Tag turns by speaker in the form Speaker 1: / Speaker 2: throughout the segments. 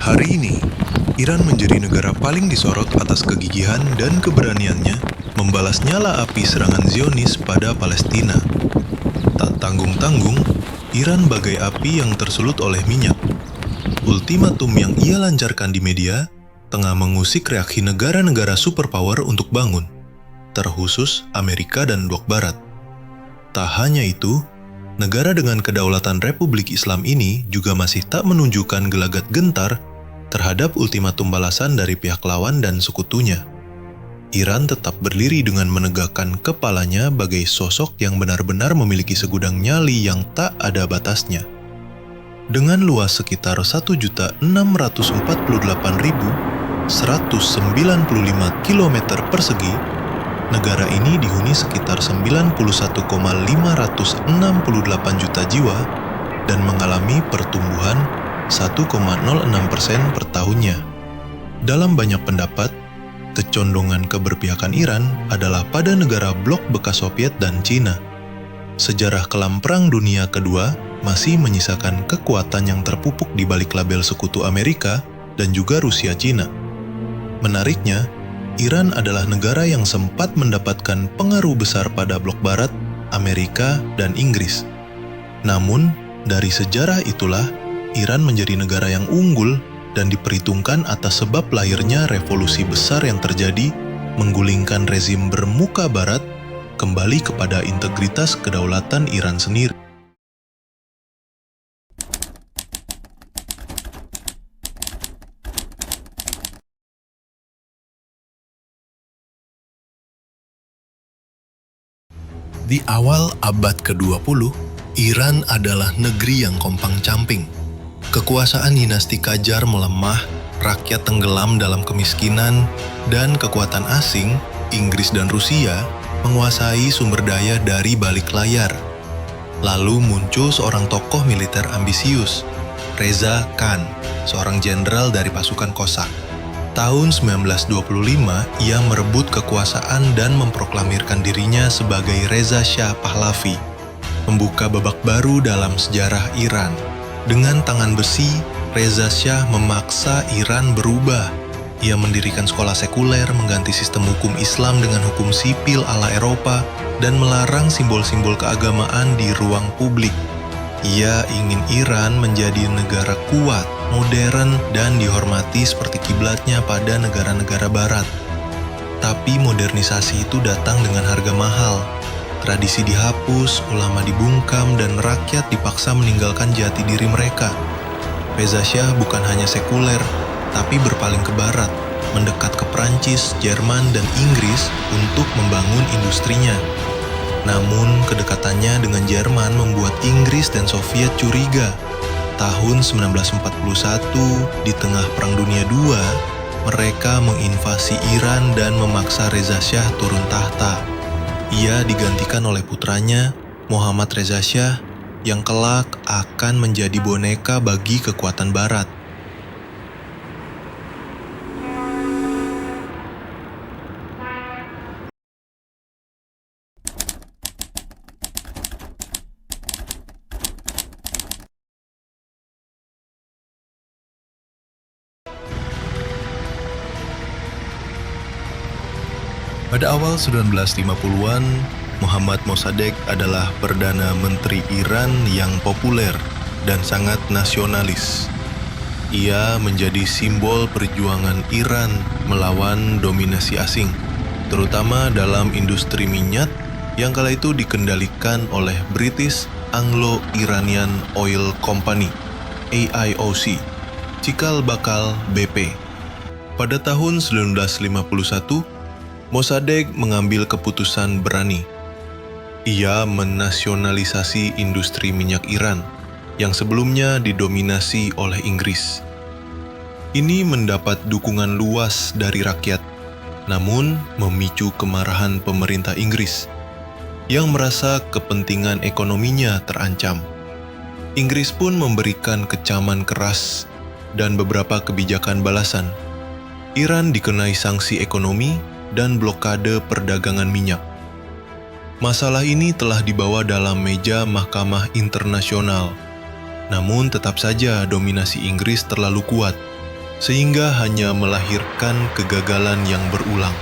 Speaker 1: Hari ini, Iran menjadi negara paling disorot atas kegigihan dan keberaniannya membalas nyala api serangan Zionis pada Palestina. Tak tanggung-tanggung, Iran bagai api yang tersulut oleh minyak. Ultimatum yang ia lancarkan di media tengah mengusik reaksi negara-negara superpower untuk bangun, terkhusus Amerika dan blok Barat. Tak hanya itu, negara dengan kedaulatan Republik Islam ini juga masih tak menunjukkan gelagat gentar terhadap ultimatum balasan dari pihak lawan dan sekutunya. Iran tetap berdiri dengan menegakkan kepalanya bagai sosok yang benar-benar memiliki segudang nyali yang tak ada batasnya. Dengan luas sekitar 1.648.195 km persegi, negara ini dihuni sekitar 91,568 juta jiwa dan mengalami pertumbuhan 1,06% per tahunnya. Dalam banyak pendapat, kecondongan keberpihakan Iran adalah pada negara blok bekas Soviet dan Cina. Sejarah kelam Perang Dunia Kedua masih menyisakan kekuatan yang terpupuk di balik label sekutu Amerika dan juga Rusia Cina. Menariknya, Iran adalah negara yang sempat mendapatkan pengaruh besar pada blok Barat, Amerika, dan Inggris. Namun, dari sejarah itulah, Iran menjadi negara yang unggul dan diperhitungkan atas sebab lahirnya revolusi besar yang terjadi menggulingkan rezim bermuka barat kembali kepada integritas kedaulatan Iran sendiri. Di awal abad ke-20, Iran adalah negeri yang kompang-camping. Kekuasaan dinasti Qajar melemah, rakyat tenggelam dalam kemiskinan, dan kekuatan asing, Inggris dan Rusia, menguasai sumber daya dari balik layar. Lalu muncul seorang tokoh militer ambisius, Reza Khan, seorang jenderal dari pasukan Kosak. Tahun 1925, ia merebut kekuasaan dan memproklamirkan dirinya sebagai Reza Shah Pahlavi, membuka babak baru dalam sejarah Iran. Dengan tangan besi, Reza Shah memaksa Iran berubah. Ia mendirikan sekolah sekuler, mengganti sistem hukum Islam dengan hukum sipil ala Eropa, dan melarang simbol-simbol keagamaan di ruang publik. Ia ingin Iran menjadi negara kuat, modern, dan dihormati seperti kiblatnya pada negara-negara barat. Tapi modernisasi itu datang dengan harga mahal. Tradisi dihapus, ulama dibungkam, dan rakyat dipaksa meninggalkan jati diri mereka. Reza Shah bukan hanya sekuler, tapi berpaling ke barat, mendekat ke Prancis, Jerman, dan Inggris untuk membangun industrinya. Namun, kedekatannya dengan Jerman membuat Inggris dan Soviet curiga. Tahun 1941, di tengah Perang Dunia II, mereka menginvasi Iran dan memaksa Reza Shah turun tahta. Ia digantikan oleh putranya, Mohammad Reza Shah, yang kelak akan menjadi boneka bagi kekuatan Barat. Pada awal 1950-an, Mohammad Mossadegh adalah Perdana Menteri Iran yang populer dan sangat nasionalis. Ia menjadi simbol perjuangan Iran melawan dominasi asing, terutama dalam industri minyak yang kala itu dikendalikan oleh British Anglo-Iranian Oil Company, AIOC, cikal bakal BP. Pada tahun 1951, Mossadegh mengambil keputusan berani. Ia menasionalisasi industri minyak Iran yang sebelumnya didominasi oleh Inggris. Ini mendapat dukungan luas dari rakyat, namun memicu kemarahan pemerintah Inggris yang merasa kepentingan ekonominya terancam. Inggris pun memberikan kecaman keras dan beberapa kebijakan balasan. Iran dikenai sanksi ekonomi dan blokade perdagangan minyak. Masalah ini telah dibawa dalam meja Mahkamah Internasional. Namun tetap saja dominasi Inggris terlalu kuat. sehingga hanya melahirkan kegagalan yang berulang.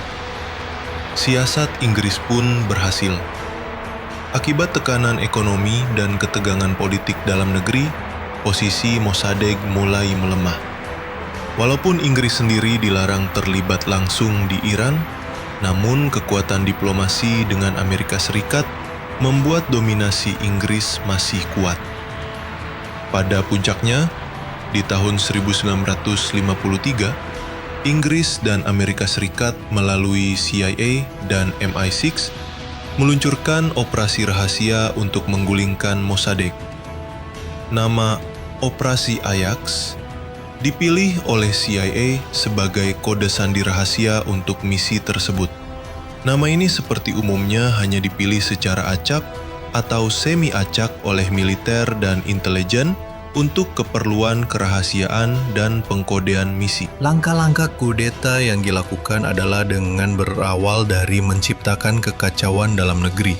Speaker 1: Siasat Inggris pun berhasil. Akibat tekanan ekonomi dan ketegangan politik dalam negeri, posisi Mossadegh mulai melemah. Walaupun Inggris sendiri dilarang terlibat langsung di Iran, namun kekuatan diplomasi dengan Amerika Serikat membuat dominasi Inggris masih kuat. Pada puncaknya, di tahun 1953, Inggris dan Amerika Serikat melalui CIA dan MI6 meluncurkan operasi rahasia untuk menggulingkan Mossadegh. Nama Operasi Ajax dipilih oleh CIA sebagai kode sandi rahasia untuk misi tersebut. Nama ini seperti umumnya hanya dipilih secara acak atau semi-acak oleh militer dan intelijen untuk keperluan kerahasiaan dan pengkodean misi. Langkah-langkah kudeta yang dilakukan adalah dengan berawal dari menciptakan kekacauan dalam negeri.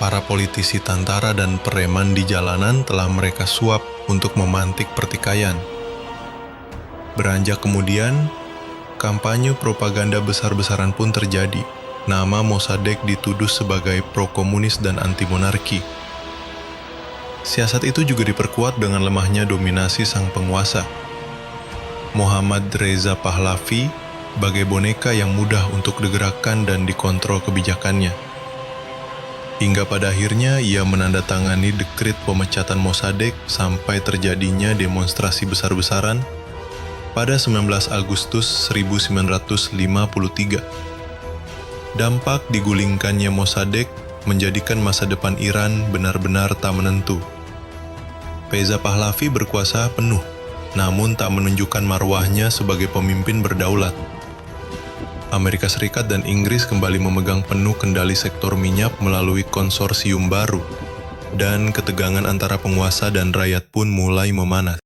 Speaker 1: Para politisi tentara dan preman di jalanan telah mereka suap untuk memantik pertikaian. Beranjak kemudian, kampanye propaganda besar-besaran pun terjadi. Nama Mossadegh dituduh sebagai pro-komunis dan anti-monarki. Siasat itu juga diperkuat dengan lemahnya dominasi sang penguasa. Mohammad Reza Pahlavi bagai boneka yang mudah untuk digerakkan dan dikontrol kebijakannya. Hingga pada akhirnya ia menandatangani dekrit pemecatan Mossadegh sampai terjadinya demonstrasi besar-besaran pada 19 Agustus 1953. Dampak digulingkannya Mossadegh menjadikan masa depan Iran benar-benar tak menentu. Reza Pahlavi berkuasa penuh, namun tak menunjukkan marwahnya sebagai pemimpin berdaulat. Amerika Serikat dan Inggris kembali memegang penuh kendali sektor minyak melalui konsorsium baru, dan ketegangan antara penguasa dan rakyat pun mulai memanas.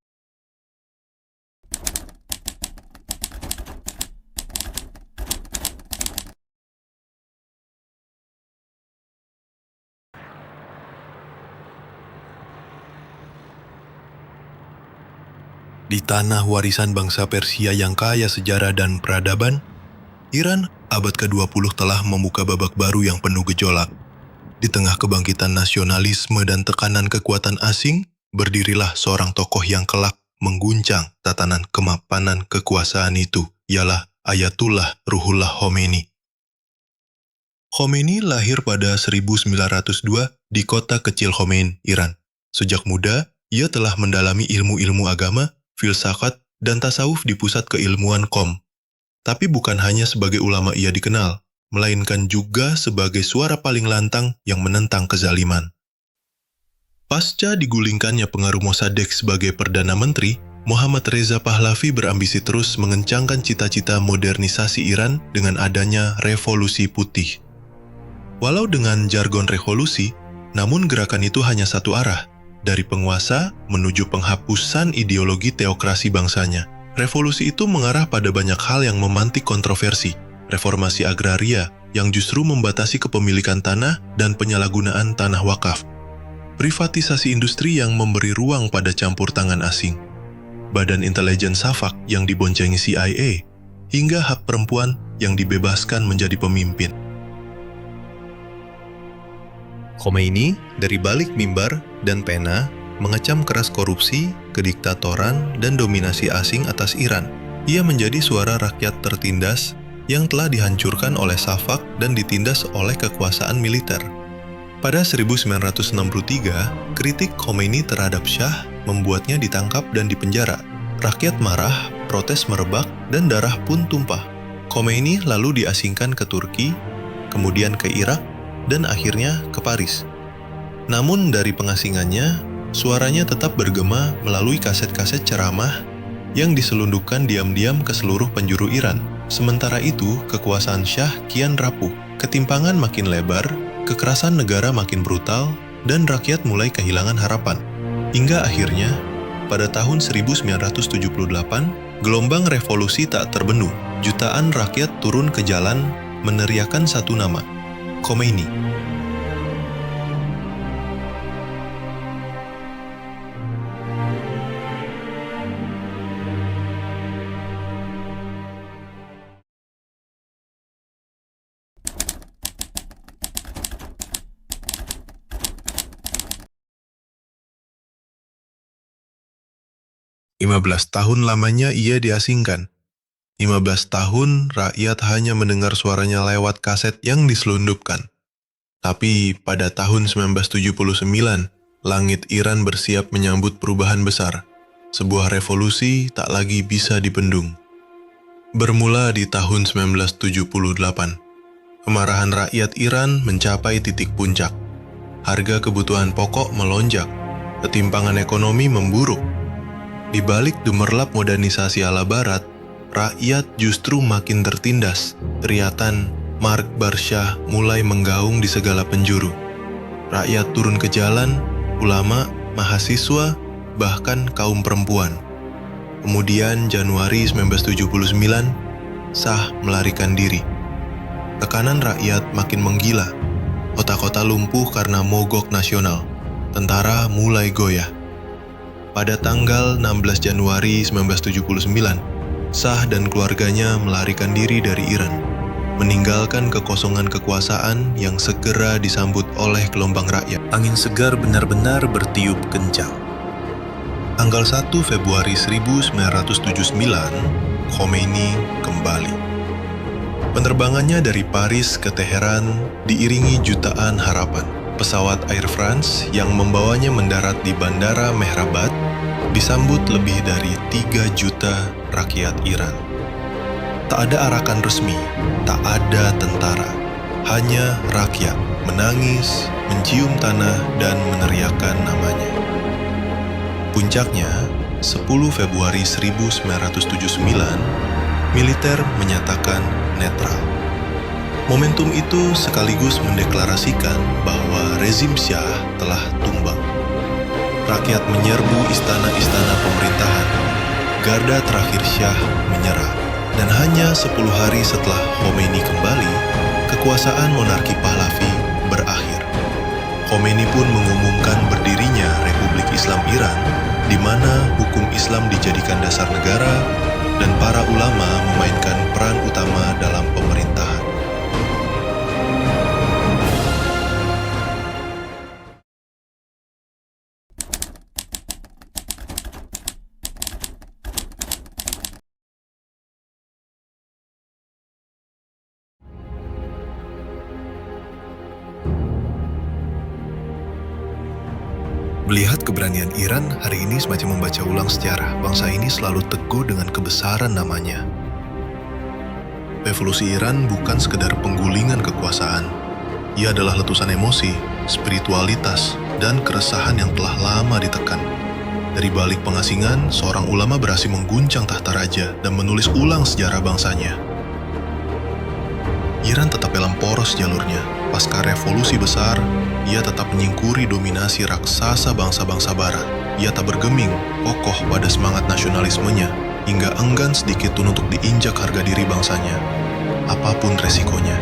Speaker 1: Di tanah warisan bangsa Persia yang kaya sejarah dan peradaban, Iran abad ke-20 telah membuka babak baru yang penuh gejolak. Di tengah kebangkitan nasionalisme dan tekanan kekuatan asing, berdirilah seorang tokoh yang kelak mengguncang tatanan kemapanan kekuasaan itu, ialah Ayatullah Ruhollah Khomeini. Khomeini lahir pada 1902 di kota kecil Khomein, Iran. Sejak muda, ia telah mendalami ilmu-ilmu agama, filsafat, dan tasawuf di pusat keilmuan Qom. Tapi bukan hanya sebagai ulama ia dikenal, melainkan juga sebagai suara paling lantang yang menentang kezaliman. Pasca digulingkannya pengaruh Mossadegh sebagai Perdana Menteri, Mohammad Reza Pahlavi berambisi terus mengencangkan cita-cita modernisasi Iran dengan adanya Revolusi Putih. Walau dengan jargon revolusi, namun gerakan itu hanya satu arah, dari penguasa menuju penghapusan ideologi teokrasi bangsanya. Revolusi itu mengarah pada banyak hal yang memantik kontroversi. Reformasi agraria yang justru membatasi kepemilikan tanah dan penyalahgunaan tanah wakaf. Privatisasi industri yang memberi ruang pada campur tangan asing. Badan intelijen Safak yang diboncengi CIA, hingga hak perempuan yang dibebaskan menjadi pemimpin. Khomeini dari balik mimbar dan pena mengecam keras korupsi, kediktatoran, dan dominasi asing atas Iran. Ia menjadi suara rakyat tertindas yang telah dihancurkan oleh Safak dan ditindas oleh kekuasaan militer. Pada 1963, kritik Khomeini terhadap Shah membuatnya ditangkap dan dipenjara. Rakyat marah, protes merebak, dan darah pun tumpah. Khomeini lalu diasingkan ke Turki, kemudian ke Irak, dan akhirnya ke Paris. Namun dari pengasingannya, suaranya tetap bergema melalui kaset-kaset ceramah yang diselundupkan diam-diam ke seluruh penjuru Iran. Sementara itu, kekuasaan Shah kian rapuh, ketimpangan makin lebar, kekerasan negara makin brutal, dan rakyat mulai kehilangan harapan. Hingga akhirnya, pada tahun 1978, gelombang revolusi tak terbendung. Jutaan rakyat turun ke jalan meneriakan satu nama, Khomeini. 15 tahun lamanya ia diasingkan. 15 tahun rakyat hanya mendengar suaranya lewat kaset yang diselundupkan. Tapi pada tahun 1979, langit Iran bersiap menyambut perubahan besar. Sebuah revolusi tak lagi bisa dibendung. Bermula di tahun 1978, kemarahan rakyat Iran mencapai titik puncak. Harga kebutuhan pokok melonjak, ketimpangan ekonomi memburuk. Di balik gemerlap modernisasi ala barat, rakyat justru makin tertindas. Teriakan Mark Barshah mulai menggaung di segala penjuru. Rakyat turun ke jalan, ulama, mahasiswa, bahkan kaum perempuan. Kemudian Januari 1979, Shah melarikan diri. Tekanan rakyat makin menggila. Kota-kota lumpuh karena mogok nasional. Tentara mulai goyah. Pada tanggal 16 Januari 1979, Shah dan keluarganya melarikan diri dari Iran, meninggalkan kekosongan kekuasaan yang segera disambut oleh gelombang rakyat. Angin segar benar-benar bertiup kencang. Tanggal 1 Februari 1979, Khomeini kembali. Penerbangannya dari Paris ke Teheran diiringi jutaan harapan. Pesawat Air France yang membawanya mendarat di Bandara Mehrabad disambut lebih dari 3 juta rakyat Iran. Tak ada arakan resmi, tak ada tentara, hanya rakyat menangis, mencium tanah, dan meneriakkan namanya. Puncaknya, 10 Februari 1979, militer menyatakan netral. Momentum itu sekaligus mendeklarasikan bahwa rezim Syah telah tumbang. Rakyat menyerbu istana-istana pemerintahan. Garda terakhir Syah menyerah. Dan hanya 10 hari setelah Khomeini kembali, kekuasaan monarki Pahlavi berakhir. Khomeini pun mengumumkan berdirinya Republik Islam Iran, di mana hukum Islam dijadikan dasar negara dan para ulama memainkan peran utama dalam pemerintahan. Melihat keberanian Iran hari ini semacam membaca ulang sejarah, bangsa ini selalu teguh dengan kebesaran namanya. Revolusi Iran bukan sekedar penggulingan kekuasaan. Ia adalah letusan emosi, spiritualitas, dan keresahan yang telah lama ditekan. Dari balik pengasingan, seorang ulama berhasil mengguncang tahta raja dan menulis ulang sejarah bangsanya. Iran tetap dalam poros jalurnya. Pasca revolusi besar, ia tetap menyingkuri dominasi raksasa bangsa-bangsa barat. Ia tak bergeming, kokoh pada semangat nasionalismenya, hingga enggan sedikit pun untuk diinjak harga diri bangsanya, apapun resikonya.